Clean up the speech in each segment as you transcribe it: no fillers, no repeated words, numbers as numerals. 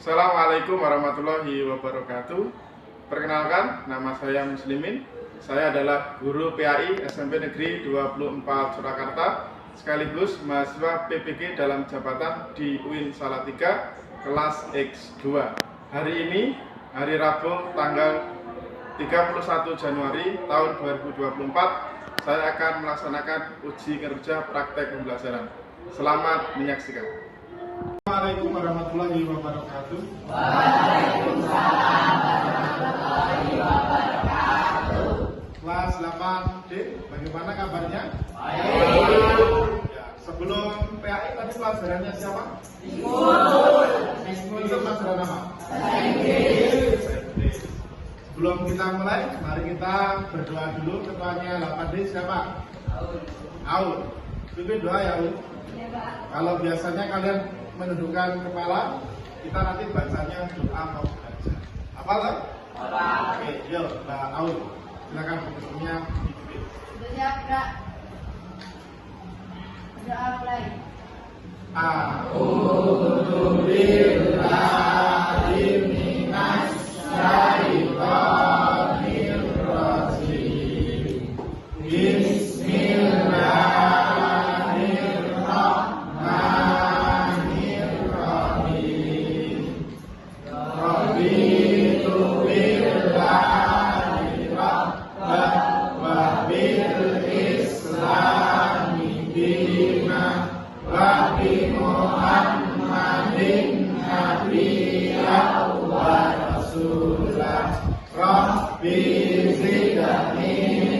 Assalamualaikum warahmatullahi wabarakatuh. Perkenalkan, nama saya Muslimin. Saya adalah guru PAI SMP Negeri 24 Surakarta, sekaligus mahasiswa PPG dalam jabatan di UIN Salatiga, kelas X2. Hari ini, hari Rabu, tanggal 31 Januari tahun 2024, saya akan melaksanakan uji kerja praktek pembelajaran. Selamat menyaksikan. Assalamualaikum warahmatullahi wabarakatuh. Waalaikumsalam warahmatullahi wabarakatuh. Kelas 8D, bagaimana kabarnya? Baik. Ya, sebelum PAI tadi pelajarannya siapa? Ekskul pelajaran apa? Inggris. Sebelum kita mulai, mari kita berdoa dulu. Ketuanya 8D siapa? Aul. Pimpin doa ya, Aul. Kalau biasanya kalian menundukkan kepala, kita nanti bacanya doa mau belajar. Apa lah? Oke, yuk, Mbak Aul. Silakan bukunya dipimpin. Siap, Kak. Doa mulai. A'udzu billahi minas syaitonir rajim. Bismillahirrahmanirrahim. Raditu billahi rabban wa bil islami dinan wa bi Muhammadin nabiyyan wa rasulah. Rabbi zidni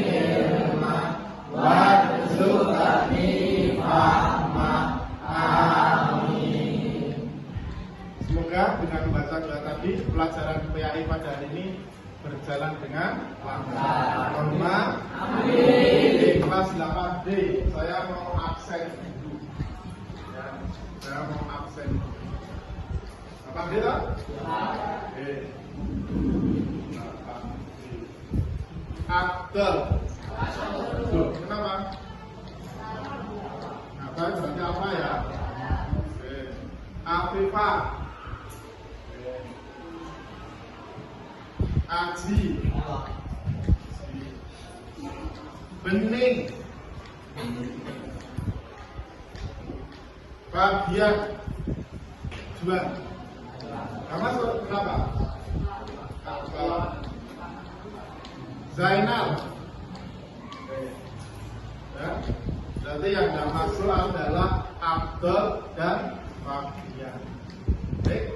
ilma warzuqni fahma. Amin. Semoga dengan membaca doa tadi, pelajaran PAI pada hari ini berjalan dengan lancar. Amin. Di kelas 8D, saya mau absen dulu. Ya, saya mau absen. 8D tak? Oke. Abdul. Duh, kenapa? Apa? Berarti apa ya? Oke. Afifah. Oke. Aji. Bening. Bagian. Juan. Kamu kenapa? Zainal. Ya, berarti yang tidak masuk adalah Abdul dan Fabian. Baik,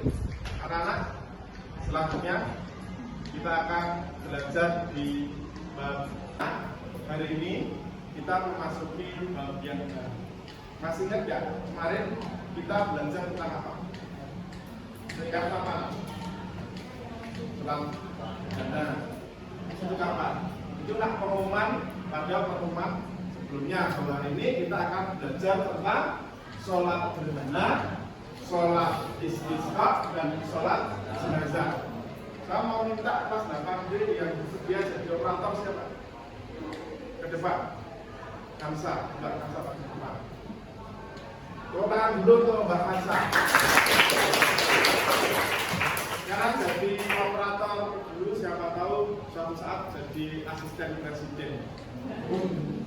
anak-anak, selanjutnya kita akan belajar di bab. Hari ini kita memasuki bagian baru. Masih ingat ya, kemarin kita belajar tentang apa? Serikat apa? Selang dana. Itu kapan? Itulah pengumuman pada pertemuan sebelumnya. Bahwa hari ini kita akan belajar tentang sholat gerhana, sholat istisqa, dan sholat jenazah. Saya mau minta kelas 8D yang bersedia jadi operator siapa? Ke depan. Kamsa, Mbak Kamsa ke depan. Tangan dulu tuh Mbak Kamsa. Sekarang jadi operator dulu, siapa tahu suatu saat jadi asisten presiden.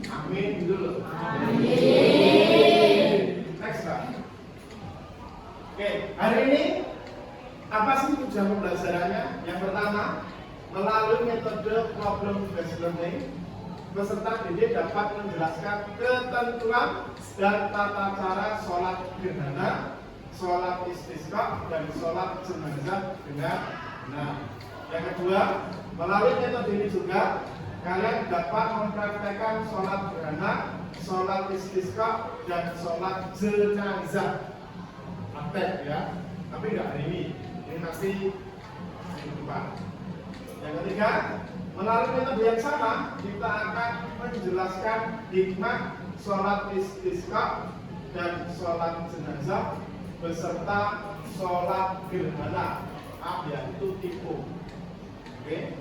Amin dulu. Amin. Next Pak. Oke, hari ini apa sih tujuan pembelajarannya? Yang pertama, melalui metode problem based learning, peserta didik dapat menjelaskan ketentuan dan tata cara sholat gerhana, sholat istisqa, dan sholat jenazah dengan benar. Yang kedua, melalui metode ini juga kalian dapat mempraktekkan sholat gerhana, sholat istisqa, dan sholat jenazah. Praktek ya, tapi nggak hari ini. Ini nanti minggu depan. Yang ketiga, melalui metode yang sama, kita akan menjelaskan hikmah sholat istisqa dan sholat jenazah beserta sholat gerhana. Maaf ya, itu tipu. Oke.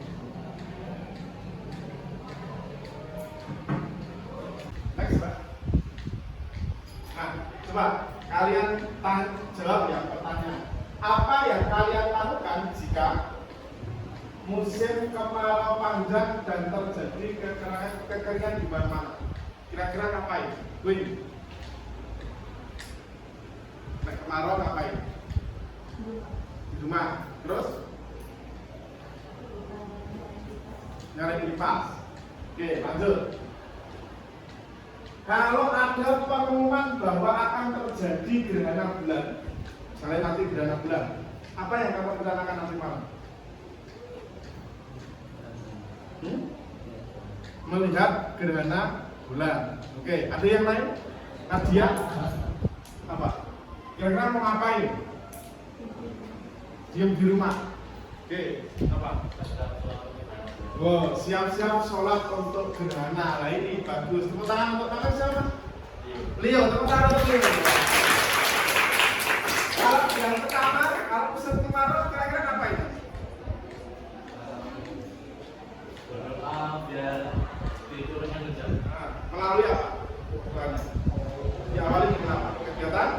Next, Pak. Nah, coba kalian jawab ya pertanyaan. Apa yang kalian lakukan jika musim kemarau panjang dan terjadi kekeringan di mana-mana? Kira-kira ngapain? Win. Kemarau ngapain? Di rumah. Terus? Nyari kipas. Oke, lanjut. Kalau ada pengumuman bahwa akan terjadi gerhana bulan, misalnya nanti gerhana bulan, apa yang kamu rencanakan nanti malam? Melihat gerhana bulan. Oke, ada yang lain? Nadia? Apa? Kira-kira mau ngapain? Diam di rumah. Oke, apa? Wow, siap-siap sholat untuk gerhana. Nah ini bagus. Tepuk tangan untuk kakak siapa? Leo, tepuk tangan untuk Leo. Kalau yang pertama, kalau musim kemarau kira-kira ngapain? Berdoa biar tidurnya ngejar. Melalui apa? Diawali dengan apa? Kegiatan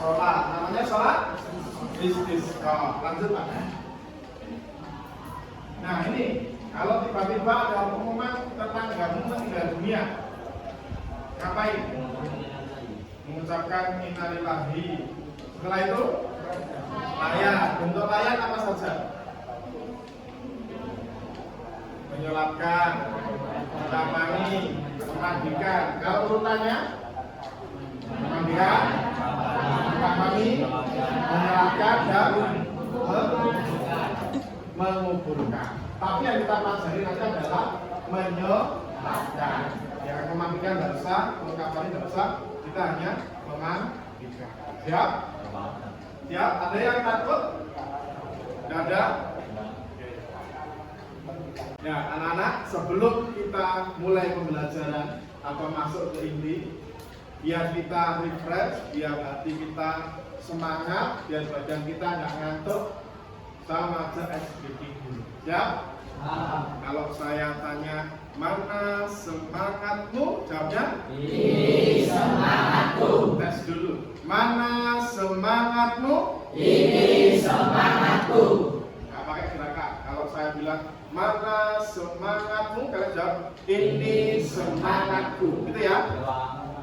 sholat. Namanya sholat istisqa. Lanjut Pak. Nah ini kalau tiba-tiba ada pengumuman tetanggamu meninggal dunia, ngapain? Mengucapkan innalillahi. Setelah itu layan. Bentuk layan apa saja? Menyolatkan, mendampingi, memandikan. Kalau urutannya memandikan, mendampingi, menyolatkan dan menguburkan. Tapi yang kita pelajari nanti adalah menyolatkan. Yang memandikan tidak usah, mengkafani tidak usah, kita hanya memandikan. Siap? Siap? Ada yang takut? Tidak ada? Ya, anak-anak, sebelum kita mulai pembelajaran atau masuk ke inti, biar kita refresh, biar hati kita semangat, biar badan kita nggak ngantuk, sama aja ice breaking dulu. Siap? Kalau saya tanya, mana semangatmu? Jawabnya? Ini semangatku. Tes dulu. Mana semangatmu? Ini semangatku. Nggak pakai gerakan. Kalau saya bilang, mana semangatmu? Kalian jawab, ini semangatku. Gitu ya?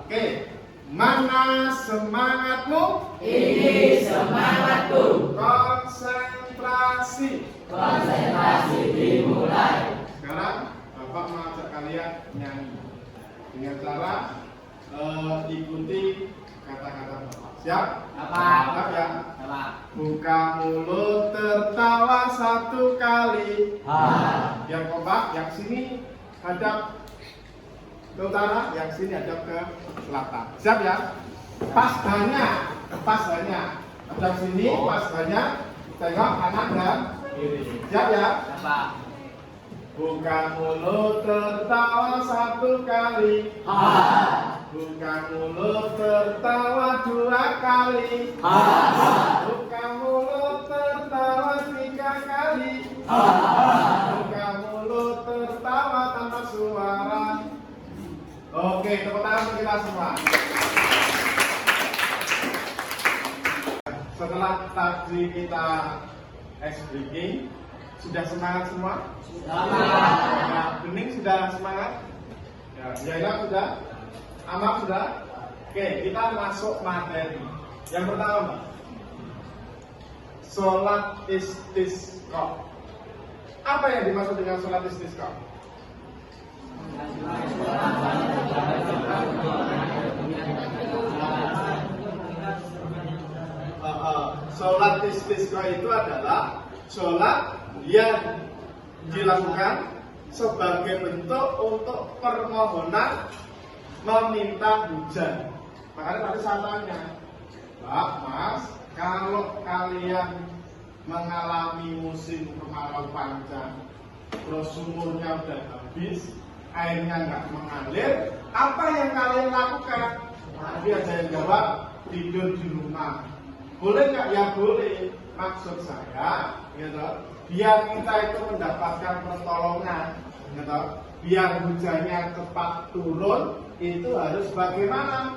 Oke. Mana semangatmu? Ini semangatku. Konsentrasi. Konsentrasi dimulai. Sekarang Bapak mengajak kalian nyanyi dengan cara ikuti kata-kata Bapak. Siap? Siap ya? Buka mulut tertawa satu kali. Yang kompak, yang sini hadap ke utara, yang sini hadap ke selatan. Siap ya? Pas hanya. Hadap sini, pas hanya. Tengok kanan dan kiri. Siap ya? Buka mulut tertawa satu kali. Buka mulut tertawa dua kali. Buka mulut tertawa tiga kali. Buka mulut tertawa tanpa suara. Oke, tepuk tangan untuk kita semua. Setelah tadi kita ice breaking, sudah semangat semua? Ya, Bening sudah semangat? Ya, Jaila sudah? Amal sudah? Oke, kita masuk materi. Yang pertama, sholat istisqa. Apa yang dimaksud dengan sholat istisqa? Sholat istisqa itu adalah sholat yang dilakukan sebagai bentuk untuk permohonan meminta hujan. Makanya tadi saya tanya, Pak, Mas, kalau kalian mengalami musim kemarau panjang, terus sumurnya udah habis, airnya nggak mengalir, apa yang kalian lakukan? Tadi ada yang jawab, tidur di rumah. Boleh nggak? Ya boleh. Maksud saya, gitu, biar kita itu mendapatkan pertolongan, gitu, biar hujannya cepat turun, itu harus bagaimana?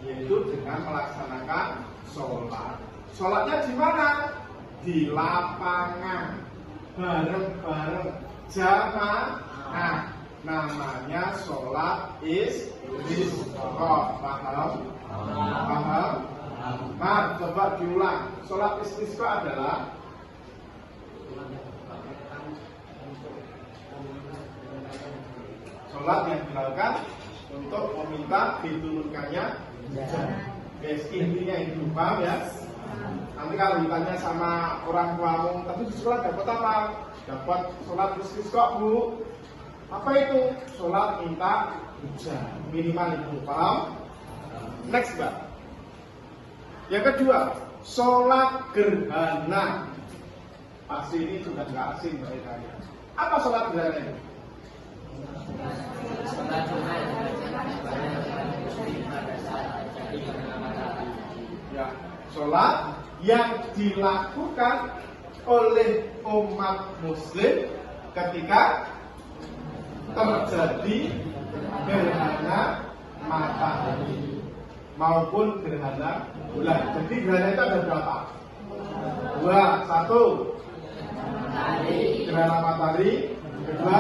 Yaitu dengan melaksanakan sholat. Sholatnya di mana? Di lapangan, bareng-bareng, jamaah. Namanya sholat istisqa. Paham? Paham? Nah, coba diulang. Sholat istisqa adalah sholat yang dilakukan untuk meminta diturunkannya hujan. Guys, intinya itu, paham ya? Nanti kalau ditanya sama orang tuamu, tapi di sekolah dapat apa? Dapat sholat istisqa, Bu. Apa itu? Sholat minta hujan. Minimal itu, paham? Next, Mbak. Yang kedua, sholat gerhana. Pasti ini sudah nggak asing bagi kalian. Apa sholat gerhana itu? Ya, sholat yang dilakukan oleh umat muslim ketika terjadi gerhana matahari maupun gerhana bulan. Jadi gerhana itu ada berapa? Dua. Satu, gerhana matahari. Kedua,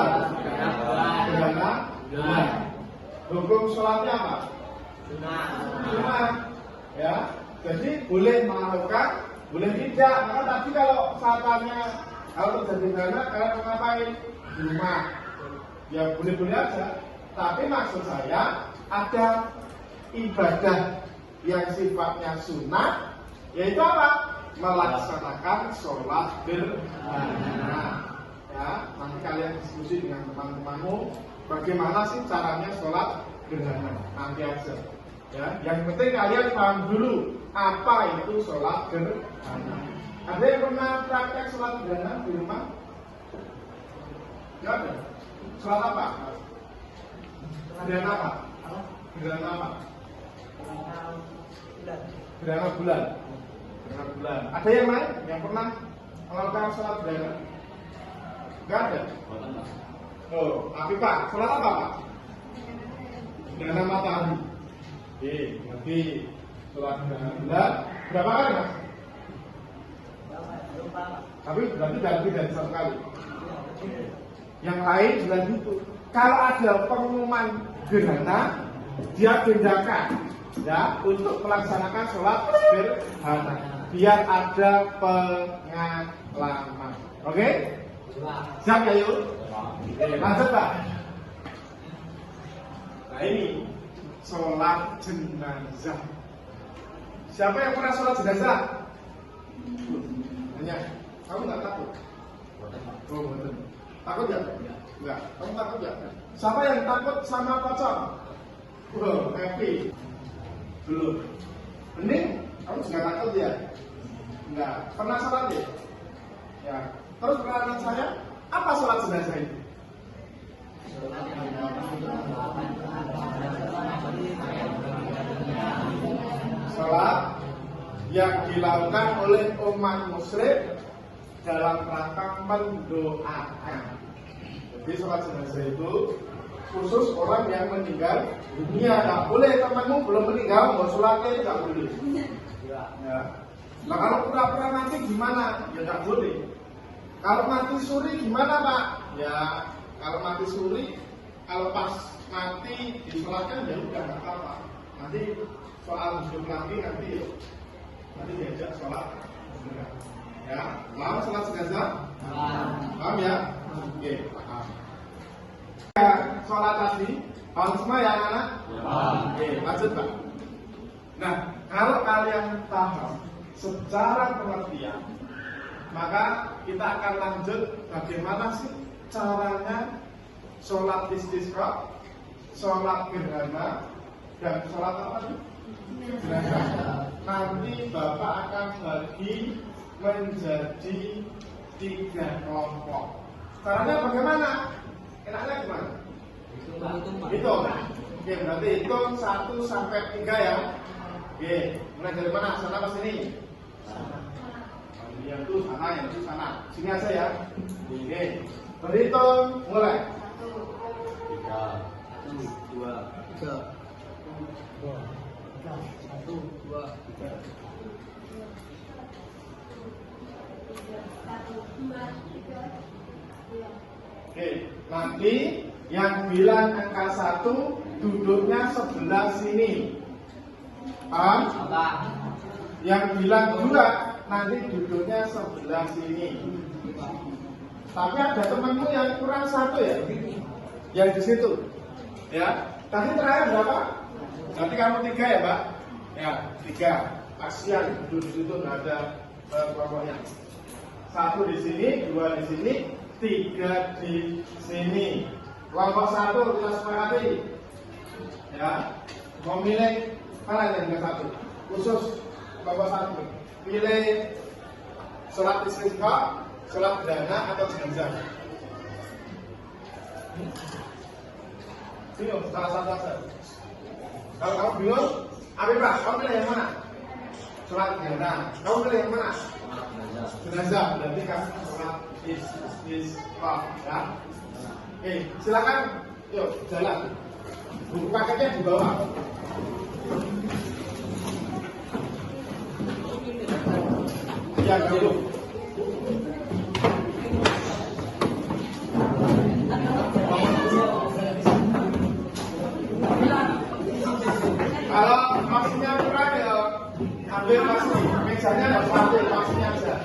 gerhana bulan. Hukum sholatnya apa? Sunnah. Ya. Jadi boleh melakukan, boleh tidak. Maka tadi kalau saatnya kalau terjadi gerhana, kalian mau ngapain? Di rumah. Ya boleh-boleh aja. Tapi maksud saya ada ibadah yang sifatnya sunnah, yaitu apa? Melaksanakan sholat gerhana. Ya, nanti kalian diskusi dengan teman-temanmu bagaimana sih caranya sholat gerhana. Nanti aja. Ya, yang penting kalian paham dulu apa itu sholat gerhana. Ada yang pernah praktek sholat gerhana di rumah? Tidak ada. Sholat apa? Gerhana apa? Gerhana apa? Gerhana bulan. Gerhana bulan. Ada yang lain yang pernah melakukan sholat gerhana? Enggak ada. Oh, tapi Pak, sholat apa Pak? Gerhana matahari. Oke, nanti sholat gerhana bulan berapa kali Mas? Tapi berarti lebih dari satu kali. Yang lain juga gitu. Kalau ada pengumuman gerhana, dia tindakan ya untuk melaksanakan sholat gerhana biar ada pengalaman. Oke? Siap ya yuk? Lanjut Pak. Nah ini sholat jenazah. Siapa yang pernah sholat jenazah? Hanya, kamu nggak takut? Oh betul. Takut ya? Enggak. Kamu takut ya? Siapa yang takut sama pocong? Oh, happy. Belum. Mending kamu juga takut ya? Enggak. Pernah sholat ya? Ya. Terus pertanyaan saya, apa sholat jenazah itu? Sholat yang dilakukan oleh umat muslim dalam rangka mendoakan. Jadi sholat jenazah itu khusus orang yang meninggal dunia. Tidak boleh temanmu belum meninggal mau sholatnya tidak boleh. Ya. Nah kalau pura-pura mati gimana? Ya tidak boleh. Kalau mati suri gimana Pak? Ya kalau mati suri, kalau pas mati disolatkan ya udah nggak apa-apa. Nanti soal hidup lagi nanti diajak sholat. Ya, paham sholat jenazah? Paham ya? Oke, paham. Ya, sholat tadi, paham semua ya anak-anak? Paham. Oke, lanjut Pak. Nah, kalau kalian paham secara pengertian, maka kita akan lanjut bagaimana sih caranya sholat istisqa, sholat gerhana, dan sholat apa sih? Jenazah. Nanti Bapak akan bagi menjadi 3 kelompok. Caranya bagaimana? Enaknya gimana? Hitung. Oke, berarti hitung 1 sampai 3 ya. Oke, mulai dari mana? Sana ke sini. Yang itu sana, yang itu sana. Sini aja ya. Oke, berhitung mulai. 3, 2, 3. 1, 2, 3. Oke, nanti yang bilang angka 1 duduknya sebelah sini. Paham? Yang bilang 2 nanti duduknya sebelah sini. Tapi ada temanmu yang kurang 1 ya? Yang di situ. Ya. Tadi terakhir berapa? Berarti kamu 3 ya, Pak? Ya, 3. Kasihan duduk di situ nggak ada kelompoknya. 1 di sini, 2 di sini, 3 di sini. Kelompok 1 kita sepakati. Ya, memilih mana yang ke 1? Khusus kelompok 1. Pilih sholat istisqa, sholat gerhana atau jenazah. Bingung, salah satu saja. Kalau kamu bingung, Abibah, kamu pilih yang mana? Sholat gerhana. Kamu pilih yang mana? Jenazah. Berarti kamu sholat istisqa. Ya. Oke, silakan. Yuk, jalan. Buku paketnya di bawah. Ya, dulu. Kalau maksudnya kurang ya, ambil maksud. Mejanya harus ambil maksudnya aja.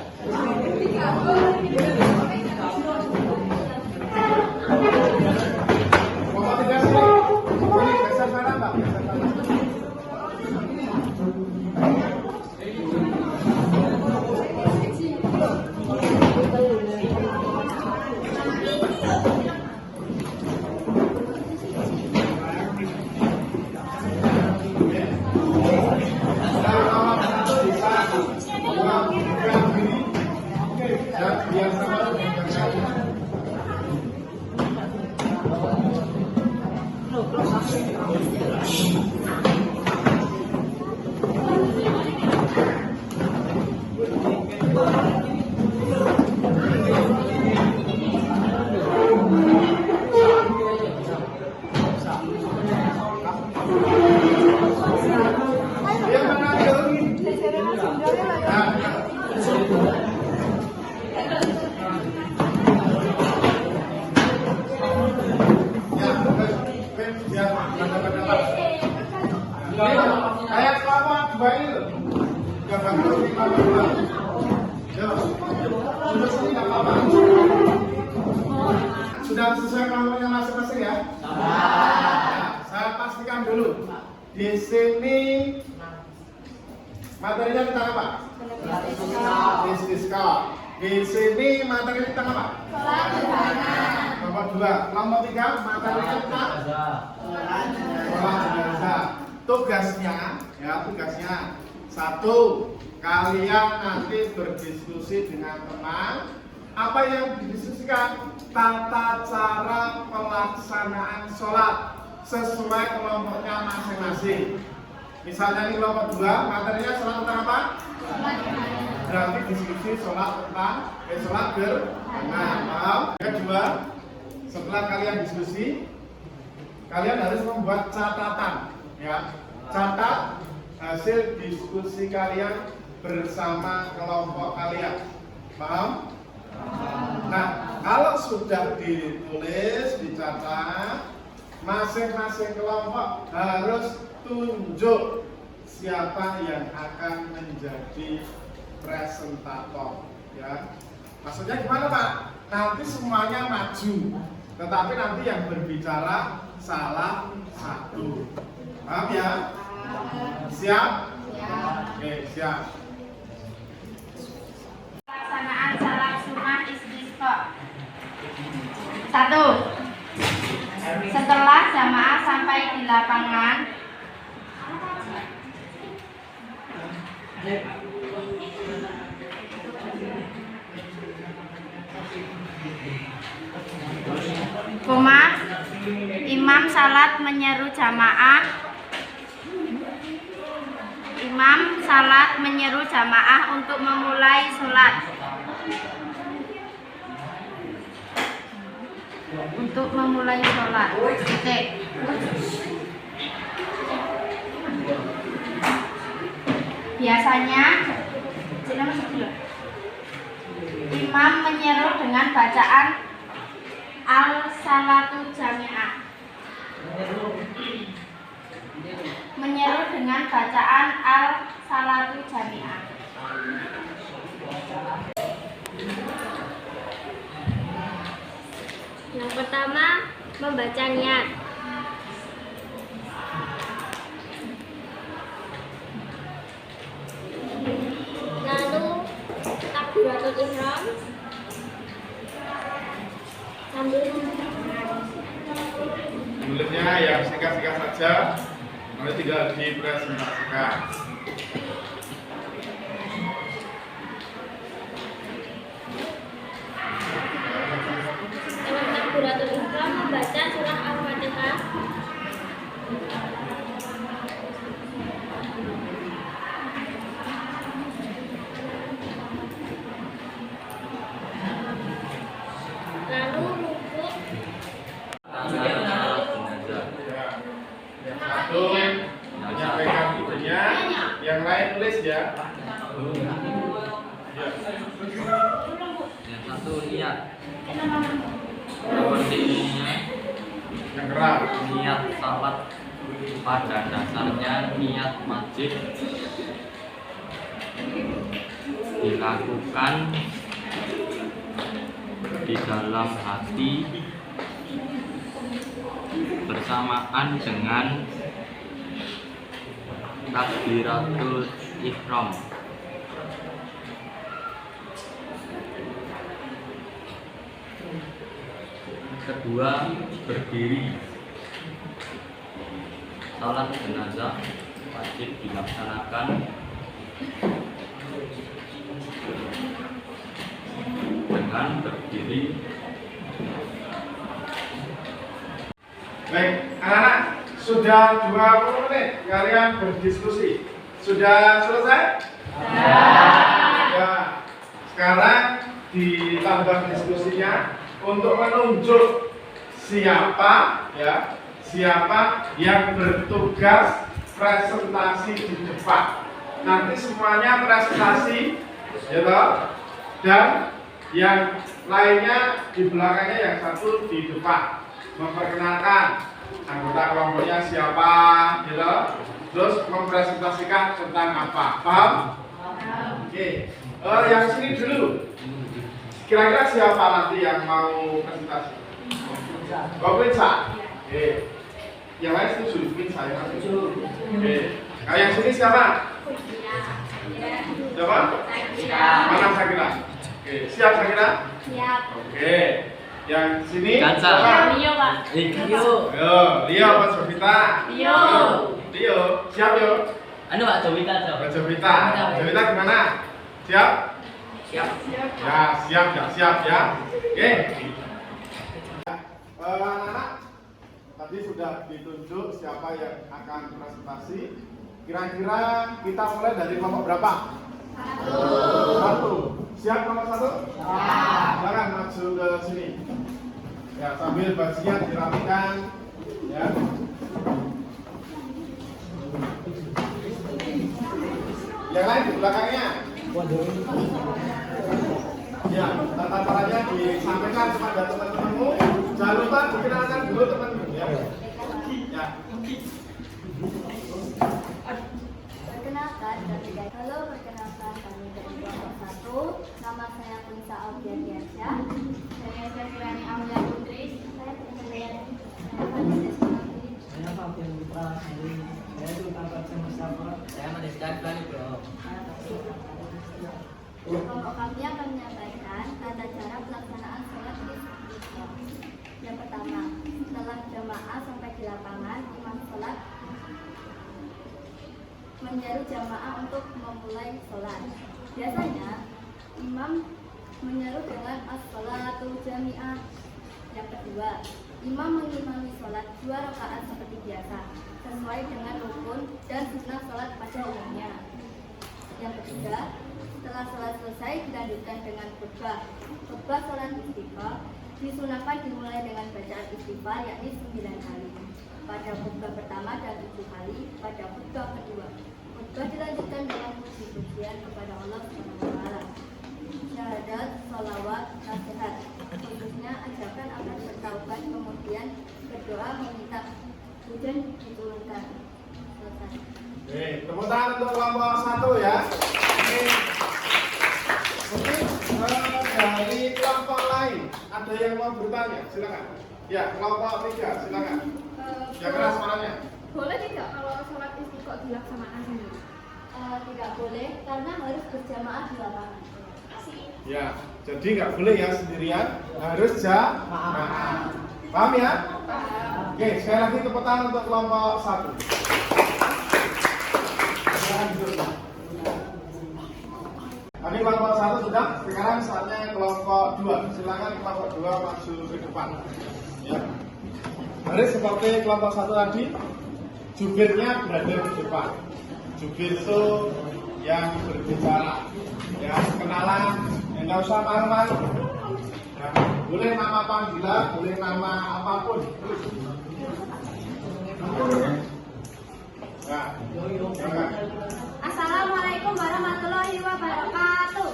Mau tidak sih? Ini geser mana, Pak? Geser mana? Kayak kamu dua ini loh. Jangan dulu di kamar. Sudah sesuai kelompoknya masing-masing ya? Nah, saya pastikan dulu. Di sini materinya tentang apa? Istisqa. Di sini materinya tentang apa? Kelompok 2. Kelompok 3 materinya tentang sholat jenazah. Tugasnya, 1, kalian nanti berdiskusi dengan teman. Apa yang didiskusikan? Tata cara pelaksanaan sholat sesuai kelompoknya masing-masing. Misalnya ini kelompok 2, materinya sholat tentang apa? Berarti diskusi sholat tentang sholat gerhana. Paham? Kedua, setelah kalian diskusi, kalian harus membuat catatan. Ya, catat hasil diskusi kalian bersama kelompok kalian. Paham? Nah, kalau sudah ditulis, dicatat, masing-masing kelompok harus tunjuk siapa yang akan menjadi presentator. Ya, maksudnya gimana, Pak? Nanti semuanya maju, tetapi nanti yang berbicara salah satu. Paham ya? Siap? Oke, siap. Pelaksanaan salat sunnah istisqa. 1. Setelah jamaah sampai di lapangan, imam salat menyeru jamaah. Imam salat menyeru jamaah untuk memulai sholat. Untuk memulai sholat. Titik. Biasanya imam bacaan Al-Salatu Jami'ah. Menyeru dengan bacaan Al-Salatu Jami'ah. Yang pertama, membaca niat. Lalu takbiratul ihram sambil Mulutnya yang singkat-singkat saja, nanti tinggal dipresentasikan. dalam takbiratul ihram membaca surah Al-Fatihah. Lalu rukuk. Yang satu menyampaikan idenya, yang lain tulis ya. Yang satu niat. Seperti ininya Yang keras. niat salat pada dasarnya niat wajib dilakukan di dalam hati bersamaan dengan takbiratul ihram. Kedua, berdiri. Salat jenazah wajib dilaksanakan dengan berdiri. Baik, anak-anak, sudah 20 menit kalian berdiskusi. Sudah selesai? Ya. Sekarang ditambah diskusinya untuk menunjuk siapa yang bertugas presentasi di depan. Nanti semuanya presentasi, ya toh? Dan yang lainnya di belakangnya, yang satu di depan memperkenalkan anggota kelompoknya siapa, gitu. Terus mempresentasikan tentang apa, paham? Oke. Yang sini dulu. Kira-kira siapa nanti yang mau presentasi? Pinsa. Oke. Yang lain setuju, Pinsa yang setuju. Oke. Nah, yang sini siapa? Siapa? Mana Sakira? Oke, siap Sakira? Siap. Oke. Yang sini Kansa. siapa? Rio, Pak. Leo apa Jovita? Leo, siap yo. Anu Pak Jovita. Jovita gimana? Siap? Siap. Ya, siap ya. Oke. Anak-anak, tadi sudah ditunjuk siapa yang akan presentasi. Kira-kira kita mulai dari kelompok berapa? Satu. Siap nomor satu? Silakan maju ke sini. Ya, sambil bajunya dirapikan. Ya. Yang lain di belakangnya. Ya, tata caranya disampaikan kepada teman-temanmu. Jangan lupa dikenalkan dulu teman-teman ya. Ya. Perkenalkan kami dari kelompok 1. Nama saya Punsa Audiansyah. Saya Sefirani Amelia Putri. Saya Fabian Putra. Saya Sultan Mustafa. Saya Madista Ibrani Bro. Kelompok kami akan menyampaikan tata cara pelaksanaan sholat istiqomah. Yang pertama, setelah jamaah sampai di lapangan, imam sholat menyeru jamaah untuk memulai sholat. Biasanya, imam menyeru dengan as-sholatu jami'ah. Yang kedua, imam mengimami sholat 2 rakaat seperti biasa, sesuai dengan rukun dan sunnah sholat pada umumnya. Yang ketiga, setelah sholat selesai dilanjutkan dengan khutbah. Khutbah sholat istighfar disunahkan dimulai dengan bacaan istighfar yakni 9 kali pada khutbah pertama dan 7 kali pada khutbah kedua. Khutbah dilanjutkan dengan puji-pujian kepada Allah Subhanahu wa taala. Syahadat, sholawat, nasihat. suaranya, silakan. Ya, kelompok 3, silakan. Yang keras suaranya. Boleh tidak kalau sholat istiqo dilaksanakan sendiri? Tidak boleh karena harus berjamaah di lapangan. Ya, jadi nggak boleh ya sendirian, harus jamaah. Paham ya? Oke, sekali lagi tepuk tangan untuk kelompok 1. Tadi kelompok 1 sudah, sekarang saatnya kelompok 2. Silakan kelompok 2 maju ke depan. Ya. Harus seperti kelompok 1 tadi, jubirnya berada di depan. Jubir itu yang berbicara, ya kenalan, nggak usah malu-malu. Ya, boleh nama panggilan, boleh nama apapun. Ya, silakan. Assalamualaikum warahmatullahi wabarakatuh.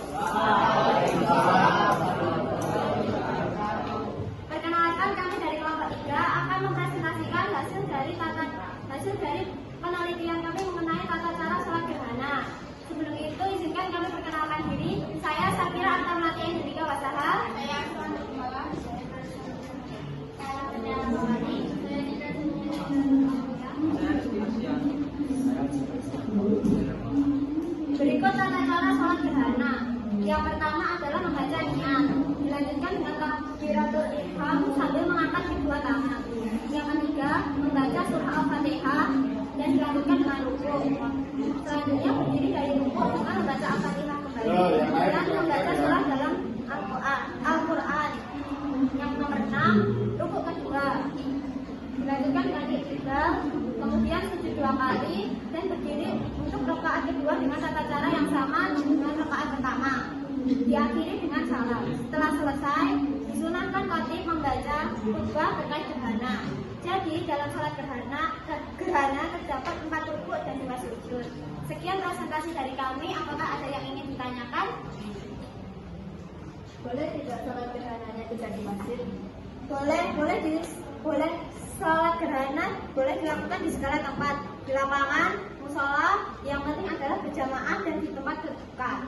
Perkenalkan, kami dari kelompok 3 akan mempresentasikan hasil dari penelitian kami mengenai tata cara sholat gerhana. Sebelum itu, izinkan kami perkenalkan diri. Saya Safira Artamati Indrika Wasaha. Saya Suwanda Kumala. Berikut tata cara sholat gerhana. Yang pertama adalah membaca niat. Dilanjutkan dengan takbiratul ihram sambil mengangkat kedua tangan. Yang ketiga, membaca surah Al-Fatihah dan dilanjutkan dengan rukuk. Selanjutnya berdiri dari rukuk dengan membaca Al-Fatihah kembali dan membaca surah dalam Al-Quran. Yang nomor 6, rukuk kedua. Dilanjutkan dengan iktidal, kemudian sujud 2 kali dan berdiri untuk rakaat kedua dengan tata cara yang sama dengan rakaat pertama. Diakhiri dengan salam. Setelah selesai, disunahkan khatib membaca khutbah terkait gerhana. Jadi dalam sholat gerhana terdapat 4 rukuk dan 2 sujud. Sekian presentasi dari kami. Apakah ada yang ingin ditanyakan? Boleh tidak sholat gerhananya tidak di masjid? Boleh sholat gerhana boleh dilakukan di segala tempat, di lapangan, musola. Yang penting adalah berjamaah dan di tempat terbuka.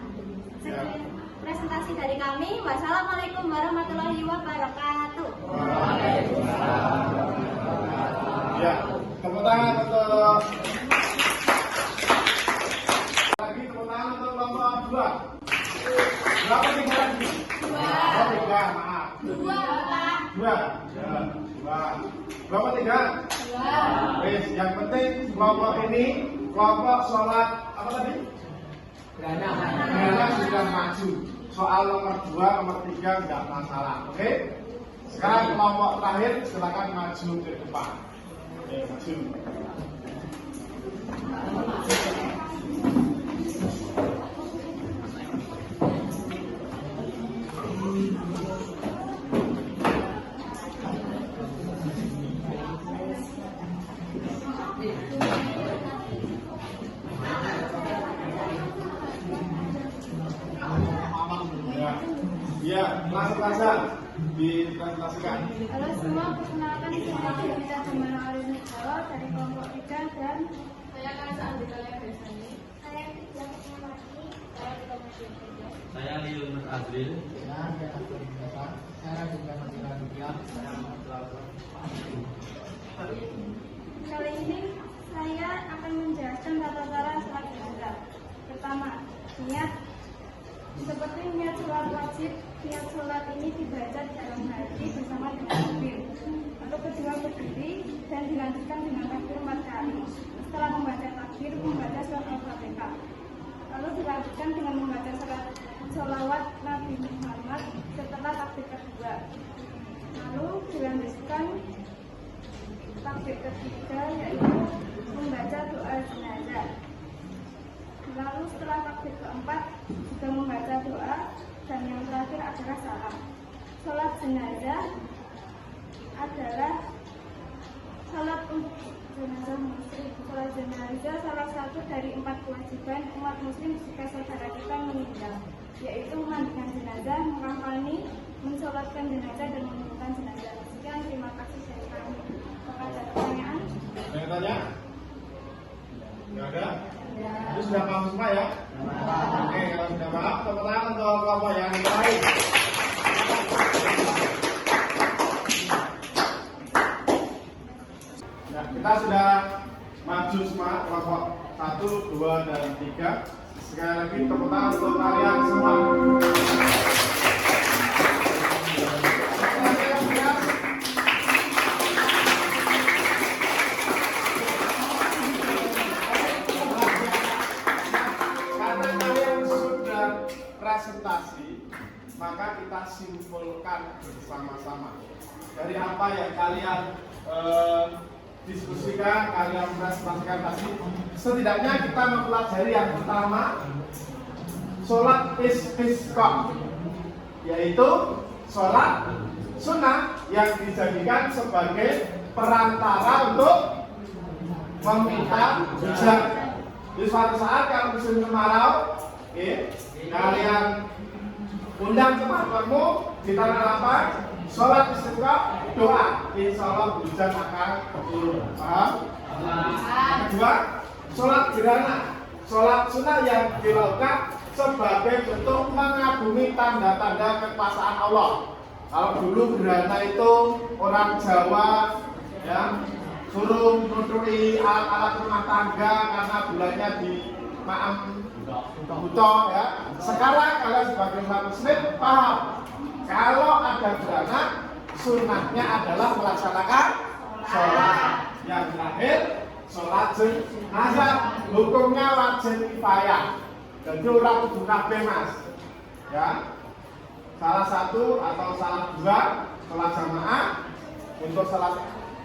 Sekian presentasi dari kami. Wassalamualaikum warahmatullahi wabarakatuh. Ya, tepuk tangan untuk lagi, tepuk tangan untuk kelompok 2. Berapa tiga lagi? 2. Oh, 3, maaf. 2. Ya, 2. Berapa 3? 2. Wis, yang penting kelompok ini kelompok sholat apa tadi? Gerhana sudah maju. Soal nomor 2, nomor 3 tidak masalah. Oke? Sekarang kelompok terakhir silakan maju ke depan. Oke, maju. Ya, langsung dipresentasikan. Halo semua, perkenalkan saya Dita Jumana Arini Jawa dari kelompok 3 dan saya Kansa Andika Lesani. Saya Tia Kusmawati dari kelompok 3. Saya Liun Azril. Kali ini saya akan menjelaskan tata cara sholat jenazah. Pertama, niat. Seperti niat sholat wajib, niat sholat ini dibaca di dalam hati bersama dengan takbir. Untuk kedua berdiri dan dilanjutkan dengan takbir 4 kali. Setelah membaca takbir, membaca surat Al-Fatihah. Lalu dilanjutkan dengan membaca sholawat Nabi Muhammad setelah takbir kedua. Lalu dilanjutkan takbir ketiga, yaitu membaca doa jenazah. Lalu setelah takbir keempat juga membaca doa, dan yang terakhir adalah salam. Sholat jenazah adalah sholat jenazah muslim. Sholat jenazah salah satu dari 4 kewajiban umat muslim jika saudara kita meninggal, yaitu memandikan jenazah, mengkafani, mensolatkan jenazah, dan menguburkan jenazah. Sekian, terima kasih dari kami. Apakah ada pertanyaan? Ada yang tanya? Nggak ada? Itu sudah paham semua ya? Oke, kalau sudah paham, tepuk tangan untuk kelompok yang lain. Ya, sekali lagi tepuk tangan untuk kalian semua. Karena kalian sudah presentasi, maka kita simpulkan bersama-sama dari apa yang kalian diskusikan, kalian presentasikan tadi. Setidaknya kita mempelajari yang pertama, sholat istisqa, yaitu sholat sunnah yang dijadikan sebagai perantara untuk meminta hujan. Di suatu saat kalau musim kemarau, kalian undang teman-temanmu di tanah lapang, sholat istisqa, doa, insya Allah hujan akan turun. Paham? Yang kedua, sholat gerhana, sholat sunnah yang dilakukan sebagai bentuk mengagumi tanda-tanda kekuasaan Allah. Kalau dulu gerhana itu orang Jawa ya suruh nuturi alat-alat rumah tangga karena bulannya di buto ya. Sekarang kalian sebagai umat muslim paham kalau ada gerhana sunnahnya adalah melaksanakan sholat. Yang terakhir sholat jenazah, hukumnya wajib kifayah. Jadi orang kudu kabeh Mas. Ya. Salah satu atau salah dua sholat jamaah untuk sholat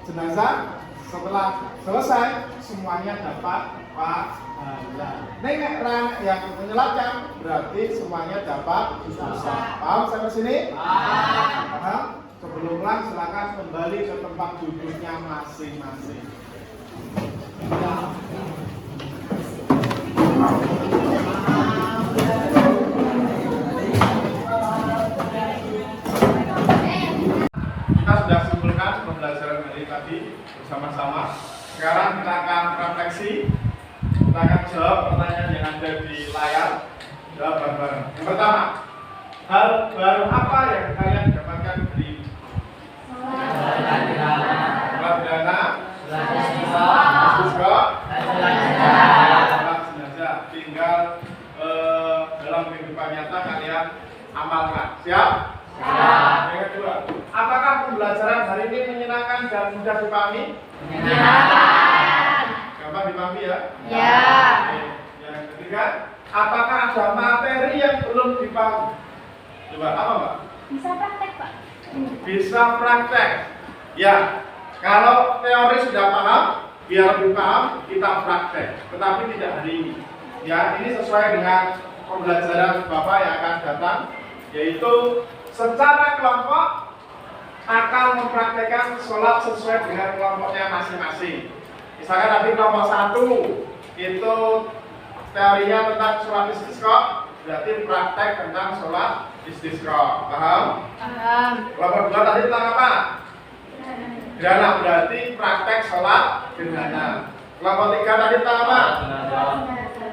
jenazah. Setelah selesai semuanya dapat pahala. Nek yang menyelatkan berarti semuanya dapat dosa. Paham sampai sini? Paham? Sebelum pulang silakan kembali ke tempat duduknya masing-masing. Kita sudah simpulkan pembelajaran hari tadi bersama-sama. Sekarang kita akan refleksi. Kita akan jawab pertanyaan yang ada di layar. Jawab bareng-bareng. Yang pertama, hal baru apa yang kalian dapatkan dari sholat gerhana, istisqa, sholat jenazah? Tinggal dalam kehidupan nyata kalian amalkan. Siap? Siap. Yang kedua, apakah pembelajaran hari ini menyenangkan dan mudah dipahami? Menyenangkan. Gampang dipahami ya? Ya. Oke. Yang ketiga, apakah ada materi yang belum dipahami? Coba, apa Mbak? Bisa praktek, Pak? Bisa praktek. Ya, kalau teori sudah paham, biar lebih paham, kita praktek. Tetapi tidak hari ini. Ya, ini sesuai dengan pembelajaran Bapak yang akan datang, yaitu secara kelompok akan mempraktekkan sholat sesuai dengan kelompoknya masing-masing. Misalkan tadi kelompok 1 itu teorinya tentang sholat istisqa, berarti praktek tentang sholat istisqa. Paham? Paham. Kelompok 2 tadi tentang apa? Gerhana, berarti praktek sholat gerhana. Kelompok 3 tadi tentang apa?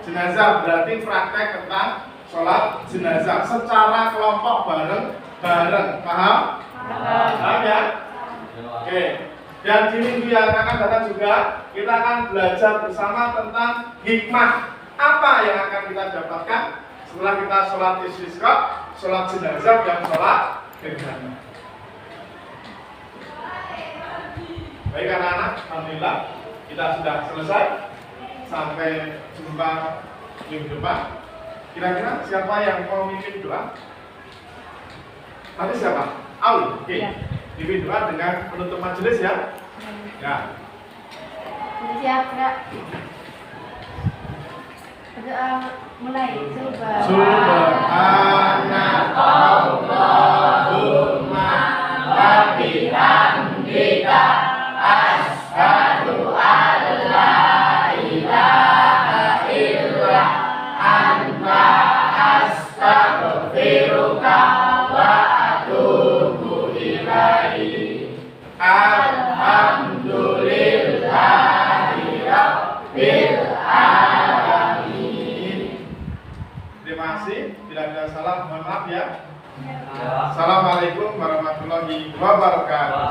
Jenazah, berarti praktek tentang sholat jenazah secara kelompok bareng-bareng. Paham? Paham ya? Oke. Dan di minggu yang akan datang juga kita akan belajar bersama tentang hikmah apa yang akan kita dapatkan setelah kita sholat istisqa, sholat jenazah, dan sholat gerhana. Baik anak-anak, alhamdulillah kita sudah selesai. Sampai jumpa minggu depan. Kira-kira siapa yang mau mimpin doa? Tadi siapa? Aul. Oke. Mimpin doa dengan penutup majelis ya. Ya. Siap, Kak. Berdoa mulai. Subhanallahumma wa bihamdika asyhadu an la ilaha illa anta astaghfiruka wa atubu ilaik. Alhamdulillahi rabbil alamin. Terima kasih. Bila ada salah mohon maaf ya. Assalamualaikum warahmatullahi wabarakatuh.